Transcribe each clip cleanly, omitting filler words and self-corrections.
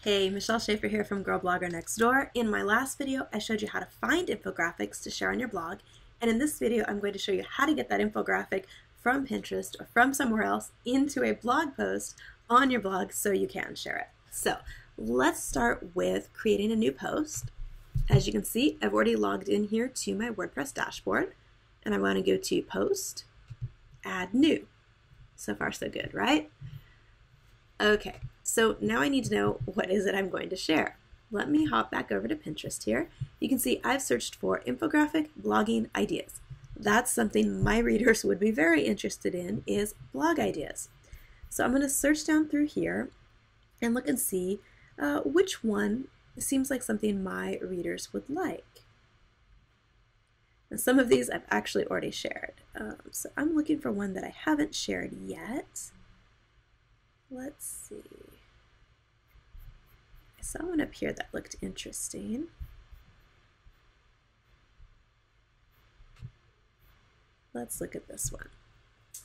Hey, Michelle Schaefer here from Girl Blogger Next Door. In my last video, I showed you how to find infographics to share on your blog. And in this video, I'm going to show you how to get that infographic from Pinterest or from somewhere else into a blog post on your blog so you can share it. So let's start with creating a new post. As you can see, I've already logged in here to my WordPress dashboard, and I want to go to Post, Add New. So far, so good, right? Okay, so now I need to know what is it I'm going to share. Let me hop back over to Pinterest here. You can see I've searched for infographic blogging ideas. That's something my readers would be very interested in, is blog ideas. So I'm going to search down through here and look and see which one seems like something my readers would like. And some of these I've actually already shared. So I'm looking for one that I haven't shared yet. Let's see. I saw one up here that looked interesting. Let's look at this one.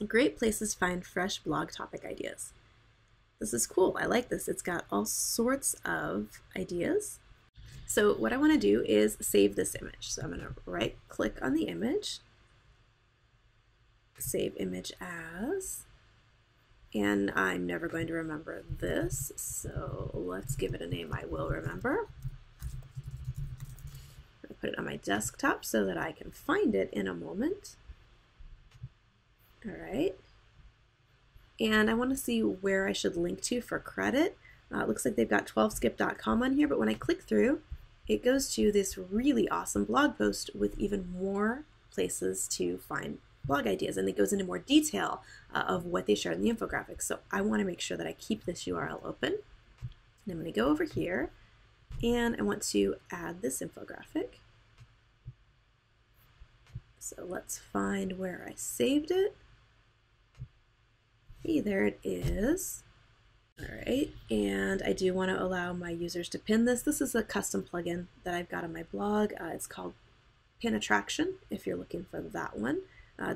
Great places find fresh blog topic ideas. This is cool. I like this. It's got all sorts of ideas. So what I want to do is save this image. So I'm going to right click on the image, save image as. And I'm never going to remember this, so let's give it a name I will remember. I put it on my desktop so that I can find it in a moment. All right. And I want to see where I should link to for credit. It looks like they've got 12skip.com on here, but when I click through, it goes to this really awesome blog post with even more places to find blog ideas, and it goes into more detail of what they shared in the infographic. So I want to make sure that I keep this URL open. And I'm going to go over here and I want to add this infographic. So let's find where I saved it. Hey, there it is. All right, and I do want to allow my users to pin this. This is a custom plugin that I've got on my blog. It's called Pin Attraction, if you're looking for that one.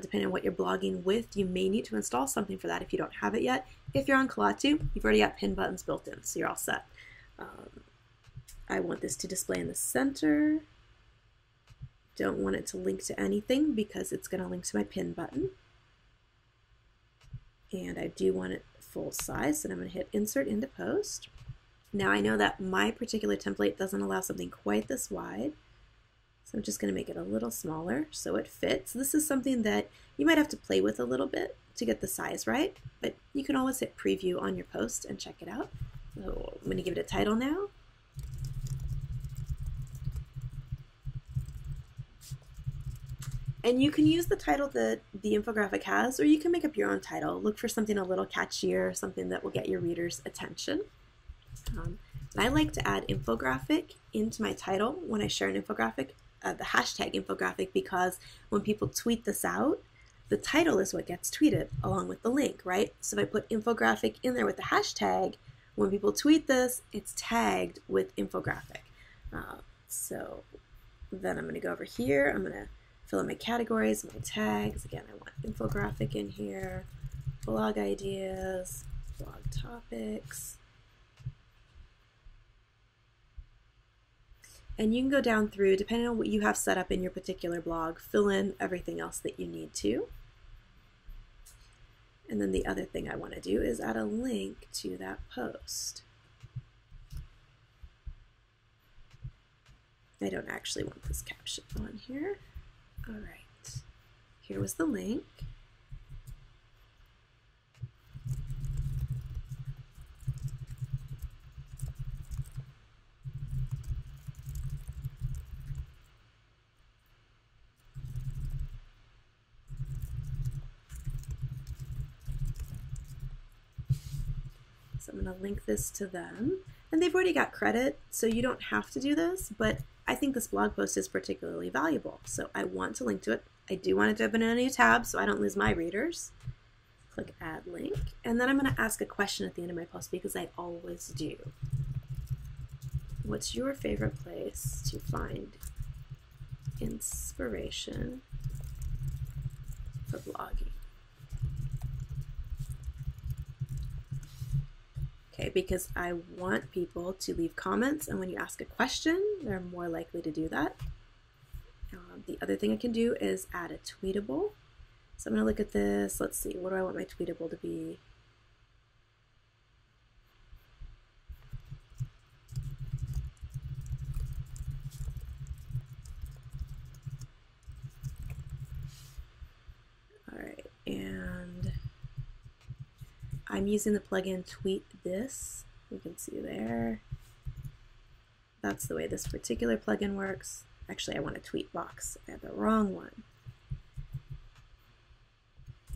Depending on what you're blogging with, you may need to install something for that if you don't have it yet. If you're on Kalatu, you've already got pin buttons built in, so you're all set. I want this to display in the center. Don't want it to link to anything because it's going to link to my pin button. And I do want it full size, so I'm going to hit Insert into Post. Now I know that my particular template doesn't allow something quite this wide. So I'm just going to make it a little smaller so it fits. This is something that you might have to play with a little bit to get the size right, but you can always hit preview on your post and check it out. So I'm going to give it a title now. And you can use the title that the infographic has, or you can make up your own title. Look for something a little catchier, something that will get your readers' attention. I like to add infographic into my title when I share an infographic. The hashtag infographic, because when people tweet this out, the title is what gets tweeted along with the link, right? So if I put infographic in there with the hashtag, when people tweet this, it's tagged with infographic. So then I'm going to go over here. I'm going to fill in my categories, my tags. Again, I want infographic in here, blog ideas, blog topics. And you can go down through, depending on what you have set up in your particular blog, fill in everything else that you need to. And then the other thing I want to do is add a link to that post. I don't actually want this caption on here. All right, here was the link. So I'm going to link this to them, and they've already got credit, so you don't have to do this, but I think this blog post is particularly valuable, so I want to link to it. I do want it to open in a new tab so I don't lose my readers. Click Add Link, and then I'm going to ask a question at the end of my post because I always do. What's your favorite place to find inspiration for blogging? Okay, because I want people to leave comments, and when you ask a question, they're more likely to do that. The other thing I can do is add a tweetable. So I'm going to look at this. Let's see, what do I want my tweetable to be? All right, and I'm using the plugin Tweet This. You can see there. That's the way this particular plugin works. Actually, I want a tweet box. I have the wrong one.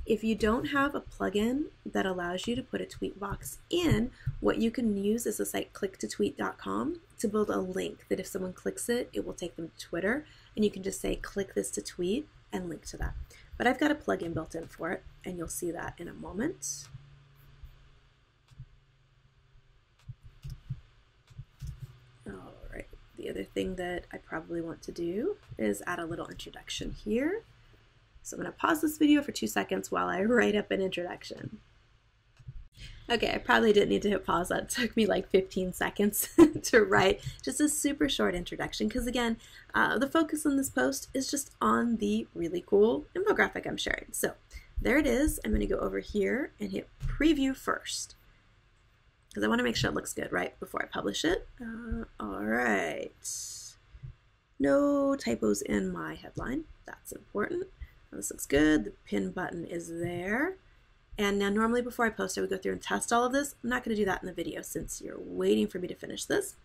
If you don't have a plugin that allows you to put a tweet box in, what you can use is the site clicktotweet.com to build a link that if someone clicks it, it will take them to Twitter, and you can just say click this to tweet and link to that. But I've got a plugin built in for it, and you'll see that in a moment. All right, the other thing that I probably want to do is add a little introduction here. So I'm going to pause this video for 2 seconds while I write up an introduction. Okay, I probably didn't need to hit pause. That took me like 15 seconds to write just a super short introduction because again, the focus on this post is just on the really cool infographic I'm sharing. So there it is. I'm going to go over here and hit preview first because I want to make sure it looks good right before I publish it. All right. No typos in my headline. That's important. This looks good. The pin button is there. And now normally before I post, I would go through and test all of this. I'm not going to do that in the video since you're waiting for me to finish this.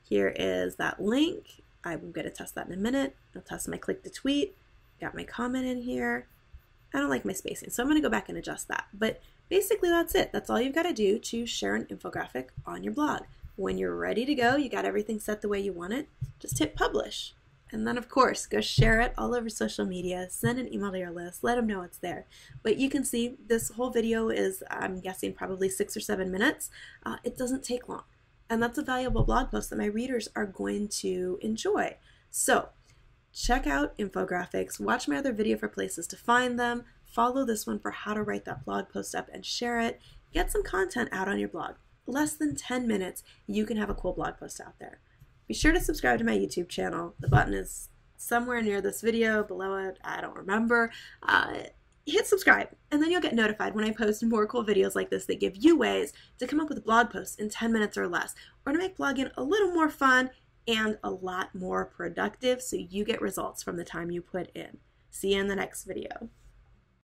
Here is that link. I'm going to test that in a minute. I'll test my click to tweet. Got my comment in here. I don't like my spacing, so I'm going to go back and adjust that. But basically that's it. That's all you've got to do to share an infographic on your blog. When you're ready to go, you got everything set the way you want it, just hit publish. And then, of course, go share it all over social media, send an email to your list, let them know it's there. But you can see this whole video is, I'm guessing, probably 6 or 7 minutes. It doesn't take long. And that's a valuable blog post that my readers are going to enjoy. So check out infographics, watch my other video for places to find them, follow this one for how to write that blog post up and share it. Get some content out on your blog. Less than 10 minutes, you can have a cool blog post out there. Be sure to subscribe to my YouTube channel. The button is somewhere near this video, below it, I don't remember. Hit subscribe, and then you'll get notified when I post more cool videos like this that give you ways to come up with blog posts in 10 minutes or less, or to make blogging a little more fun and a lot more productive so you get results from the time you put in. See you in the next video.